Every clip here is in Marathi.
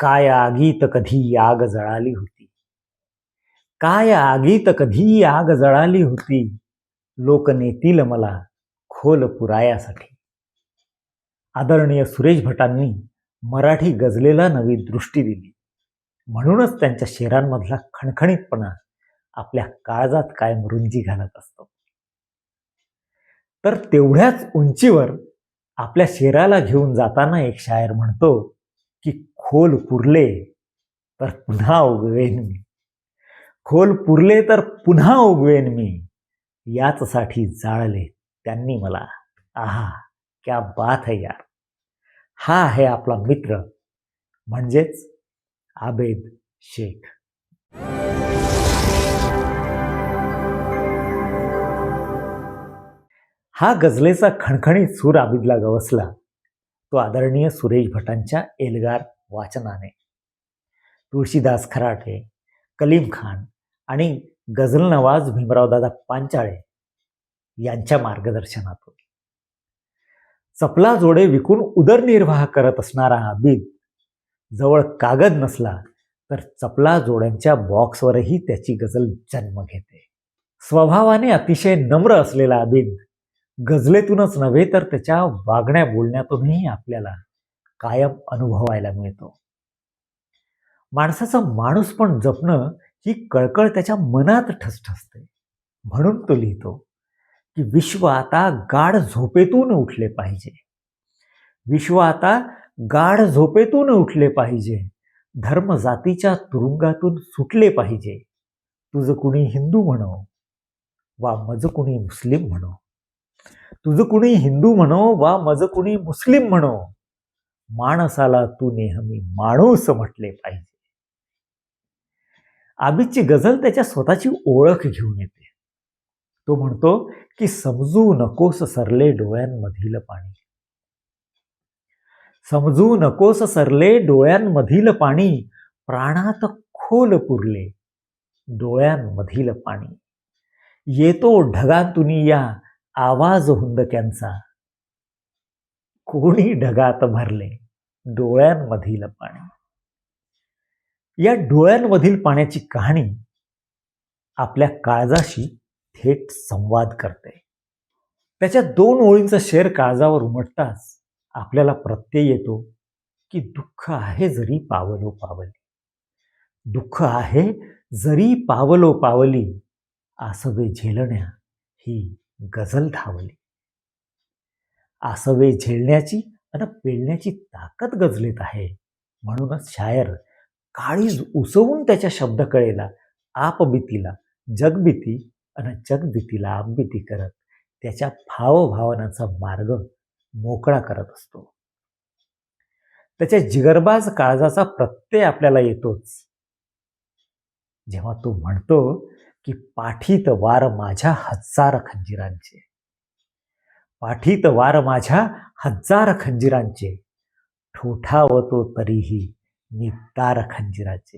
काय आगीत कधी आग जळाली होती. काय आगीत कधी आग जळाली होती. लोक नेतील मला खोल पुरायासाठी. आदरणीय सुरेश भटांनी मराठी गझलेला नवी दृष्टी दिली. म्हणूनच त्यांच्या शेरांमधला खणखणीतपणा आपल्या काळजात कायम रुंजी घालत असतो. तर तेवढ्याच उंचीवर आपल्या शेराला घेऊन जाताना एक शायर म्हणतो की खोल पुरले तर पुन्हा उगवेन मी. खोल पुरले तर पुन्हा उगवेन मी. याचसाठी जाळले त्यांनी मला. आहा, क्या बात है यार. हा आहे आपला मित्र म्हणजेच आबेद शेख. हा गझलेचा खणखणीत सूर आबिदला गवसला तो आदरणीय सुरेश भटांच्या एल्गार वाचनाने. तुळशीदास खराटे, कलीम खान आणि गझल नवाज भीमरावदादा पांचाळे यांच्या मार्गदर्शनातून. चपला जोडे विकून उदरनिर्वाह करत असणारा आबिद जवळ कागद नसला तर चपला जोड्यांच्या बॉक्सवरही त्याची गझल जन्म घेते. स्वभावाने अतिशय नम्र असलेला आबिद गझलेतूनच नव्हे तर त्याच्या वागण्या बोलण्यातूनही आपल्याला कायम अनुभवायला मिळतो. माणसाचा माणूसपण जपणं ही कळकळ त्याच्या मनात ठसठसते. म्हणून तो लिहितो की विश्व आता गाढ झोपेतून उठले पाहिजे. विश्व आता गाढ झोपेतून उठले पाहिजे. धर्म जातीच्या तुरुंगातून सुटले पाहिजे. तुझं कुणी हिंदू म्हणो वा मज कुणी मुस्लिम म्हणो. तुझं कुणी हिंदू म्हणो वा मज कुणी मुस्लिम म्हणो. माणसाला तू नेहमी माणूस म्हटले पाहिजे. आबिदची गझल त्याच्या स्वतःची ओळख घेऊन येते. तो म्हणतो की समजू नकोस सरले डोळ्यांमधील पाणी. समजू नकोस सरले डोळ्यांमधील पाणी. प्राणात खोल पुरले डोळ्यांमधील पाणी. येतो ढगातून या आवाज हुंदक्यांचा. कोणी ढगात भरले डोळ्यांमधील पाणी. या डोळ्यांमधील पाण्याची कहाणी आपल्या काळजाशी थेट संवाद करते. त्याच्या 2 ओळींचा शेर काळजावर उमटताच आपल्याला प्रत्यय येतो की दुःख आहे जरी पावलो पावली. दुःख आहे जरी पावलो पावली. आसवे झेलण्या ही गझल धावली. आसवे झेलण्याची आणि पेलण्याची ताकद गझलेत आहे. म्हणूनच शायर काळीज उसवून त्याच्या शब्दकळेला आपबीतीला जगबीती आणि जगबीतीला आपबीती करत त्याच्या भावभावनाचा मार्ग मोकळा करत असतो. त्याच्या जिगरबाज काळजाचा प्रत्यय आपल्याला येतोच जेव्हा तो म्हणतो की पाठीत वार माझ्या 1000 खंजिरांचे. पाठीत वार माझ्या 1000 खंजिरांचे. ठोठावतो तरीही मी दार खंजिराचे.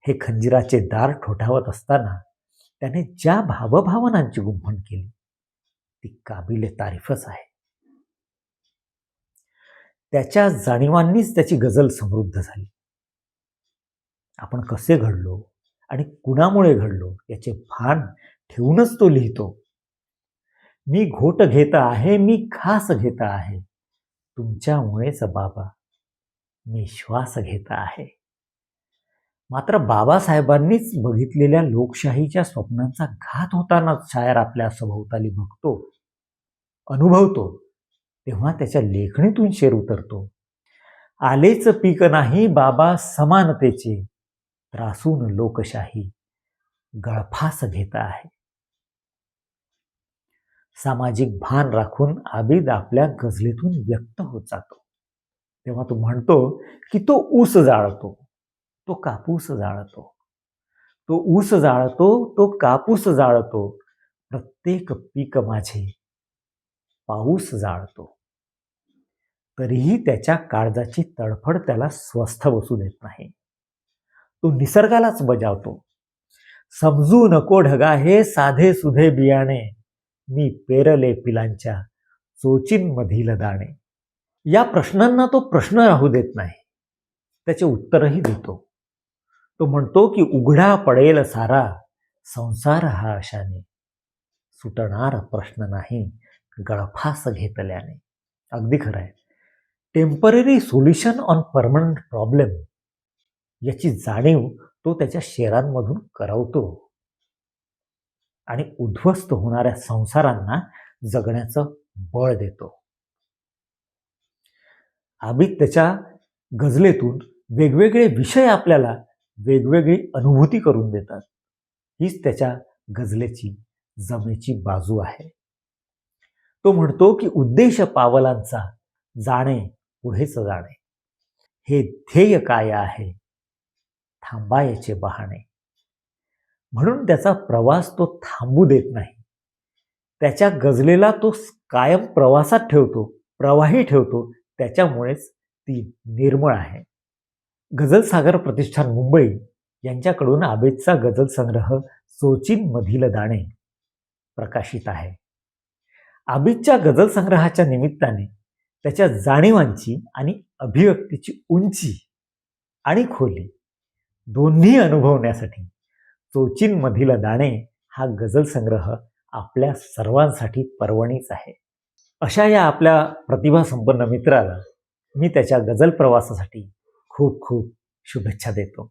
हे खंजिराचे दार ठोठावत असताना त्याने ज्या भावभावनांची गुंफण केली ती काबिले तारीफच आहे. त्याच्या जाणीवांनीच त्याची गझल समृद्ध झाली. आपण कसे घडलो आणि कुणामुळे घडलो याचे भान ठेवूनच तो लिहितो. मी घोट घेत आहे, मी घास घेत आहे. तुमच्यामुळेच बाबा मी श्वास घेत आहे. मात्र बाबासाहेबांनीच बघितलेल्या लोकशाहीच्या स्वप्नांचा घात होतानाच शायर आपल्या सभोवताली बघतो, अनुभवतो. तेव्हा त्याच्या लेखणीतून शेर उतरतो. आलेच पीक नाही बाबा समानतेचे. त्रासून लोकशाही गळफास घेत आहे. सामाजिक भान राखून आबिद आपल्या गझलेतून व्यक्त होत जातो. तेव्हा तो म्हणतो की तो ऊस जाळतो, तो कापूस जाळतो. तो ऊस जाळतो, तो कापूस जाळतो. प्रत्येक पीक माझे पाऊस जाळतो. तरीही त्याच्या काळजाची तडफड त्याला स्वस्थ बसू देत नाही. तो निसर्गालाच बजावतो. समजू नको ढगा हे साधे सुधे बियाणे. मी पेरले पिलांच्या चोचींमधील दाणे. या प्रश्नांना तो प्रश्न राहू देत नाही. त्याचे उत्तरही देतो. तो म्हणतो की उघडा पडेल सारा संसार हा आशाने, सुटणार प्रश्न नाही गळफास घेतल्याने. अगदी खरं आहे. Temporary solution on permanent problem याची जाणीव तो त्याच्या शेरांमधून करवतो आणि उद्ध्वस्त होणाऱ्या संसारांना जगण्याचं बळ देतो. आबिद त्याच्या गझलेतून वेगवेगळे विषय आपल्याला वेगवेगळी अनुभूती करून देतात. हीच त्याच्या गझलेची जमेची बाजू आहे. तो म्हणतो की उद्देश पावलांचा जाणे पुढेच जाणे, हे ध्येय काय आहे थांबायचे बहाणे. म्हणून त्याचा प्रवास तो थांबू देत नाही. त्याच्या गझलेला तो कायम प्रवासात ठेवतो, प्रवाही ठेवतो. त्याच्यामुळेच ती निर्मळ आहे. गझल सागर प्रतिष्ठान मुंबई यांच्याकडून आबिदचा गझल संग्रह चोचीन मधील दाणे प्रकाशित आहे. आबिदच्या गझल संग्रहाच्या निमित्ताने त्याच्या जाणीवांची आणि अभिव्यक्तीची उंची आणि खोली दोन्ही अनुभवण्यासाठी चोचीन मधील दाणे हा गझल संग्रह आपल्या सर्वांसाठी पर्वणीच आहे. अशा या आपल्या प्रतिभासंपन्न मित्राला मी त्याच्या गझल प्रवासासाठी खूप खूप शुभेच्छा देतो.